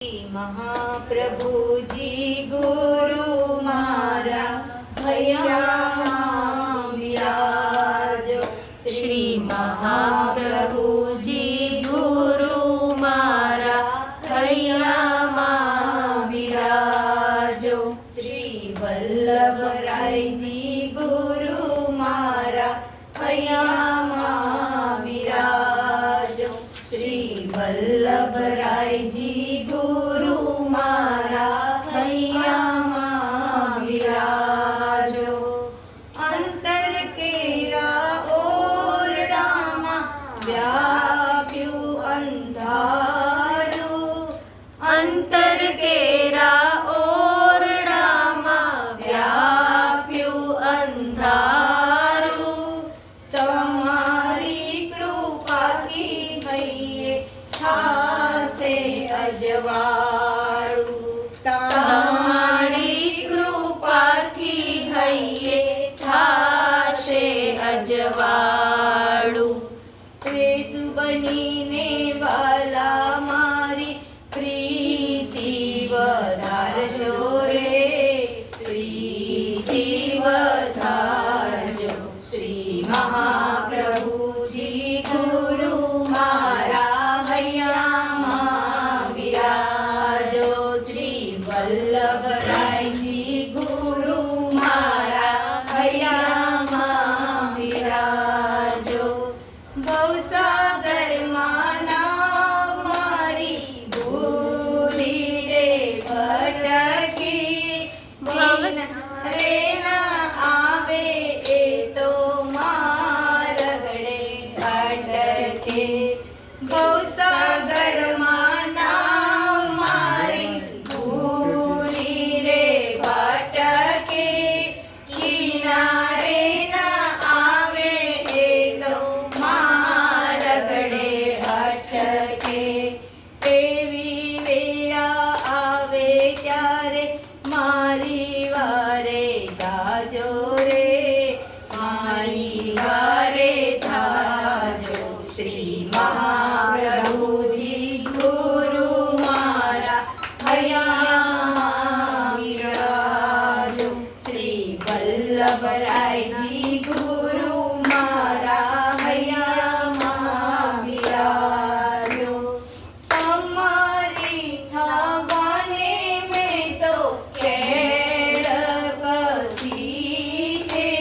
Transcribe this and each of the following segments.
महाप्रभुजी गुरु मारा भैया विराजो। श्री महाप्रभुजी गुरु मारा भैया विराजो। श्री वल्लभराय जी गुरु मारा भैया विराजो। श्री वल्लभराय जी गुरु मारा भैया विराजो। अंतर केरा ओरडामा व्याप्यु अंधारू। अंतर केरा ओरडामा व्याप्यु अंधारू। तमारी कृपाथी हइये थासे अजवाळू। तमारी कृपाथी हइये थासे अजवाळू। त्रेसु बनीने वाला मारी प्रीति वधारजो रे। प्रीति वधारजो। श्री महाप्रभुजी गुरु मारा भैया विराजो। श्री वल्लभराय जी गुरु मारा भैया विराजो। भवसागर माना मारी भूली रे भटकी। रे न आवे ए तो मारगड़े अटके। भवसागर माना मारी भूली रे भटके। किनारे न आवे ए तो मारगड़े अटके। एवी वेळा आवे त्यारे मारी वारे धाजो रे। मारी वारे धाजो। श्री महाप्रभुजी गुरु मारा भैया विराजो। श्री वल्लभराय जी गुरु मारा भैया विराजो। हमारी थावाने में तो केड़ कसी छे।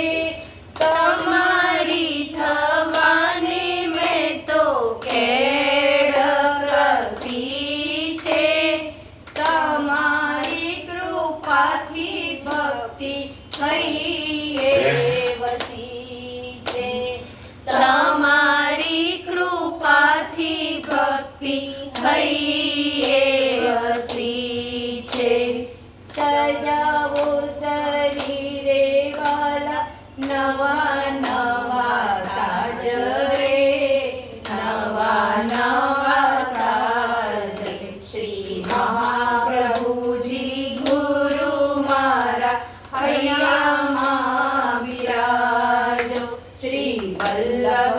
तमारी थवाने में तो केड़ कसी छे। तमारी कृपाथी भक्ति हइये वसी छे। तमारी कृपाथी भक्ति हइये वसी छे। सजावो शरीरे वाला नवा नवा साज रे। नवा नवा साज रे। श्री महाप्रभुजी गुरु मारा भैया विराजो। श्री वल्लभ